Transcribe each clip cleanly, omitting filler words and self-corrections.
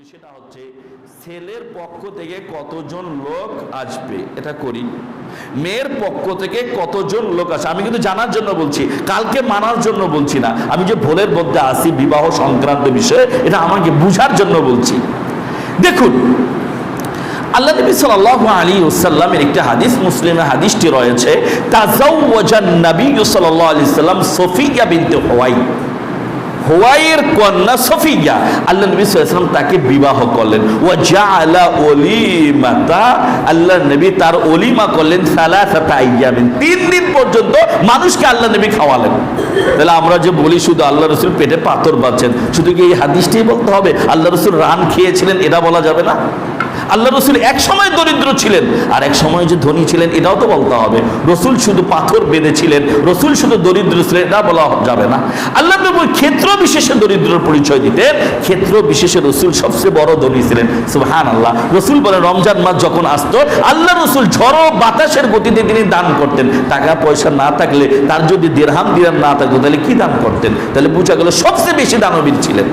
করি সেটা হচ্ছে ছেলের পক্ষ থেকে কতজন লোক আসবে এটা করি, মেয়ের পক্ষ থেকে কতজন লোক আসে আমি কিন্তু জানার জন্য বলছি, কালকে মানার জন্য বলছি না। আমি যে ভুলের মধ্যে আসি বিবাহ সংক্রান্ত বিষয়ে, এটা আমাকে বুঝার জন্য বলছি। দেখুন, আল্লাহ নবী সাল্লাল্লাহু আলাইহি ওয়াসাল্লামের একটা হাদিস, মুসলিমে হাদিসটি রয়েছে, তাযাওয়াজান নবী সাল্লাল্লাহু আলাইহি ওয়াসাল্লাম সফিয়া বিনতে হুয়াই, হুয়াইয়ের কন্যা সফিয়া, আল্লাহ নবী সাল্লাল্লাহু আলাইহি ওয়াসাল্লাম তাকে বিবাহ করলেন। ওয়া জাআলা ওলিমাতা, আল্লাহ নবী তার ওলিমা করলেন সালাসাতা আইয়ামিন, 3 দিন পর্যন্ত মানুষকে আল্লাহ নবী খাওয়ালেন। তাহলে আমরা যে বলি শুধু আল্লাহ রাসূল পেটে পাথর বাঁধছেন, শুধু কি এই হাদিসটাই বলতে হবে? আল্লাহ রাসূল রান খেয়েছিলেন এটা বলা যাবে না? আল্লাহ রসুল এক সময় দরিদ্র ছিলেন আর এক সময় যে ধনী ছিলেন এটাও তো বলতে হবে। রসুল শুধু পাথর বেঁধেছিলেন, রসুল শুধু দরিদ্র ছিলেন এটা বলা যাবে না। আল্লাহ নবী ক্ষেত্র বিশেষে দরিদ্রের পরিচয় দিতেন, ক্ষেত্র বিশেষে রসুল সবচেয়ে বড় ধনী ছিলেন। সুবহানাল্লাহ। রসুল বলে রমজান মাস যখন আসতো আল্লাহ রসুল ঝড়ো বাতাসের গতিতে তিনি দান করতেন। টাকা পয়সা না থাকলে, তার যদি দিরহাম না থাকতো তাহলে কি দান করতেন? তাহলে বোঝা গেল সবচেয়ে বেশি দানবীর ছিলেন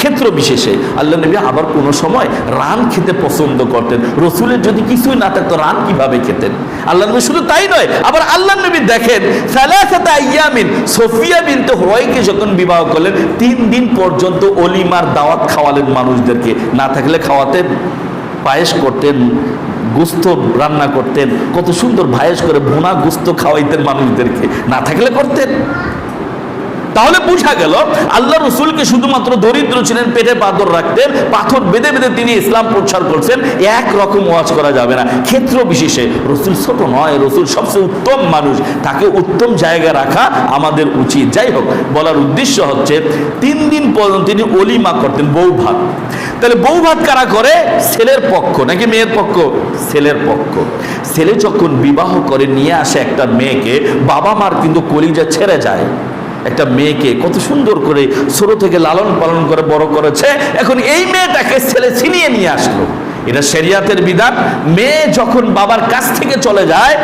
ক্ষেত্র বিশেষে। আল্লাহ নবী আবার কোনো সময় রান খেতে পছন্দ করতেন। রসুলের যদি কিছুই না থাকতো রান কিভাবে খেতেন? আল্লাহ নবী শুধু তাই নয়, আবার আল্লাহ নবী দেখেন সালাসাতা আইয়ামিন, সফিয়া বিনতে হুয়াইকে যখন বিবাহ করলেন 3 দিন পর্যন্ত অলিমার দাওয়াত খাওয়ালেন মানুষদেরকে। না থাকলে খাওয়াতেন, পায়েস করতেন, গোস্ত রান্না করতেন, কত সুন্দর ভায়েস করে ভুনা গোস্ত খাওয়াইতেন মানুষদেরকে, না থাকলে করতেন। তাহলে বোঝা গেল আল্লাহ রসুলকে শুধুমাত্র দরিদ্র ছিলেন, পেটে পাথর রাখতেন, পাথর বেঁধে বেঁধে তিনি ইসলাম প্রচার করছেন, একরকম ওয়াজ করা যাবে না। ক্ষেত্র বিশেষে রসুল ছোট নয়, রসুল সবচেয়ে উত্তম মানুষ, তাকে উত্তম জায়গায় রাখা আমাদের উচিত। যাই হোক, বলার উদ্দেশ্য হচ্ছে 3 দিন পর্যন্ত তিনি অলিমা করতেন, বউ ভাত। তাহলে বউ ভাত কারা করে? ছেলের পক্ষ নাকি মেয়ের পক্ষ? ছেলের পক্ষ। ছেলে যখন বিবাহ করে নিয়ে আসে একটা মেয়েকে, বাবা মার কিন্তু কলিজা ছেড়ে যায়। একটা মেয়েকে কত সুন্দর করে ছোট থেকে লালন পালন করে বড় করেছে, এখন এই মেয়েটাকে ছেলে ছিনিয়ে নিয়ে আসলো, এটা শরিয়াতের বিধান। মেয়ে যখন বাবার কাছ থেকে চলে যায়,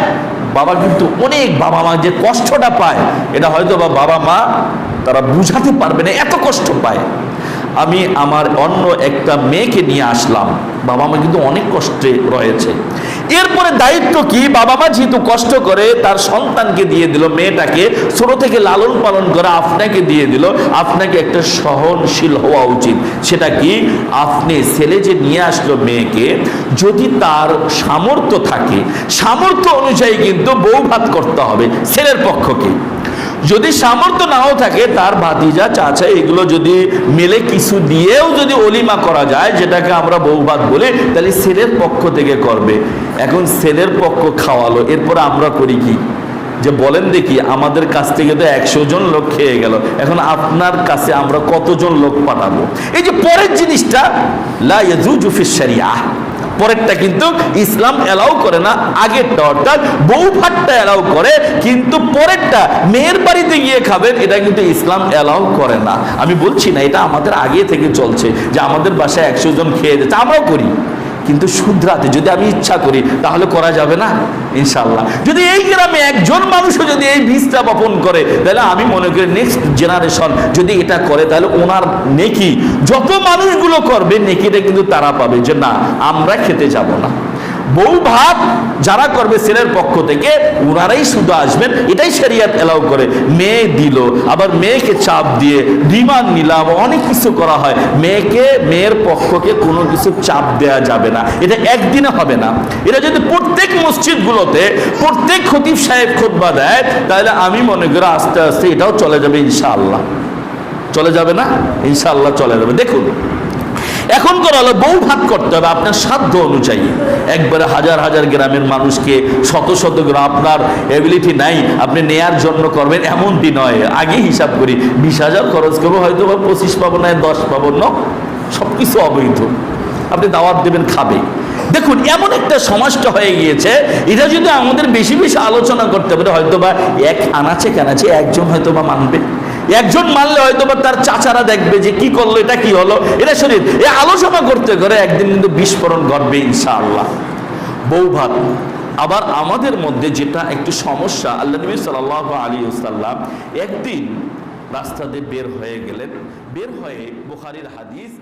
বাবা কিন্তু অনেক, বাবা মা যে কষ্টটা পায় এটা হয়তো বাবা মা তারা বুঝাতে পারবে না, এত কষ্ট পায়। আমি আমার অন্য একটা মেয়েকে নিয়ে আসলাম, বাবা মা কিন্তু অনেক কষ্টে রয়েছে। এরপরে দায়িত্ব কি? বাবা মা যেহেতু কষ্ট করে তার সন্তানকে দিয়ে দিল, মেয়েটাকে ছোট থেকে লালন পালন করে আপনাকে দিয়ে দিল, আপনাকে একটা সহনশীল হওয়া উচিত। সেটা কি? আপনি ছেলে যে নিয়ে আসলো মেয়েকে, যদি তার সামর্থ্য থাকে, সামর্থ্য অনুযায়ী কিন্তু বউ ভাত করতে হবে ছেলের পক্ষকে। যদি সামর্থ্য নাও থাকে, তার ভাতিজা চাচা এগুলো যদি মেলে কিছু দিয়েও যদি অলিমা করা যায়, যেটাকে আমরা বউ ভাত বলি, তাহলে ছেলের পক্ষ থেকে করবে। এখন ছেলের পক্ষ খাওয়ালো, এরপর আমরা করি কি? যে বলেন দেখি, আমাদের কাছ থেকে তো 100 জন লোক খেয়ে গেল, এখন আপনার কাছে আমরা কতজন লোক পাঠাবো? এই যে পরের জিনিসটা, লা ইয়াজুজু ফিশ শরিয়াহ, পরেরটা কিন্তু ইসলাম এলাও করে না। আগেরটা অর্থাৎ বউ ভাতটা এলাও করে, কিন্তু পরেরটা মেয়ের বাড়িতে গিয়ে খাবেন এটা কিন্তু ইসলাম এলাও করে না। আমি বলছি না, এটা আমাদের আগে থেকে চলছে যে আমাদের বাসায় 100 জন খেয়ে যাচ্ছে, আমরাও করি, কিন্তু শুধরাতে যদি আমি ইচ্ছা করি তাহলে করা যাবে না ইনশাআল্লাহ। যদি এই গ্রামে একজন মানুষও যদি এই বীজটা বপন করে, তাহলে আমি মনে করি নেক্সট জেনারেশন যদি এটা করে, তাহলে ওনার নেকি যত মানুষগুলো করবে নেকিটা কিন্তু তারা পাবে, যে না আমরা খেতে যাব না। বউ ভাত যারা করবে ছেলের পক্ষ থেকে, ওনারাই শুধু আসবেন, এটাই শরিয়ত এলাও করে। মেয়ে দিল, আবার মেয়েকে চাপ দিয়ে ডিমান্ড নিলাম, অনেক কিছু করা হয়, মেয়ের পক্ষকে কোনো কিছু চাপ দেওয়া যাবে না। এটা একদিনে হবে না। এটা যদি প্রত্যেক মসজিদগুলোতে প্রত্যেক খতিব সাহেব খুতবা দেয়, তাহলে আমি মনে করি আস্তে আস্তে এটাও চলে যাবে ইনশাআল্লাহ। চলে যাবে না? ইনশাআল্লাহ চলে যাবে। দেখুন, এখন করা হলো বউ ভাত করতে হবে আপনার সাধ্য অনুযায়ী। একবারে হাজার হাজার গ্রামের মানুষকে, শত শত গ্রাম, আপনার এবিলিটি নাই আপনি নেয়ার জন্য করবেন এমনটি নয়। আগে হিসাব করি, 20,000 খরচ করবো, হয়তো 25 পাবো না 10 পাবো না, সব কিছু অবৈধ। আপনি দাওয়াত দেবেন, খাবে। দেখুন, এমন একটা সমাজটা হয়ে গিয়েছে, এটা যদি আমাদের বেশি বেশি আলোচনা করতে পারে, হয়তো বা এক আনাচে কানাচে একজন হয়তো বা মানবে, একজন মানলে হয়তো বা তার চাচারা দেখবে যে কি করলো, এটা কি হলো, এটা শরীর। এই আলোচনা করতে করে একদিন কিন্তু বিস্ফোরণ ঘটবে ইনশাআল্লাহ। বউ ভাত। আবার আমাদের মধ্যে যেটা একটু সমস্যা, আল্লাহ নবী সাল্লাল্লাহু আলাইহি ওয়াসাল্লাম একদিন রাস্তা দিয়ে বের হয়ে গেলেন, বের হয়ে বুখারীর হাদিস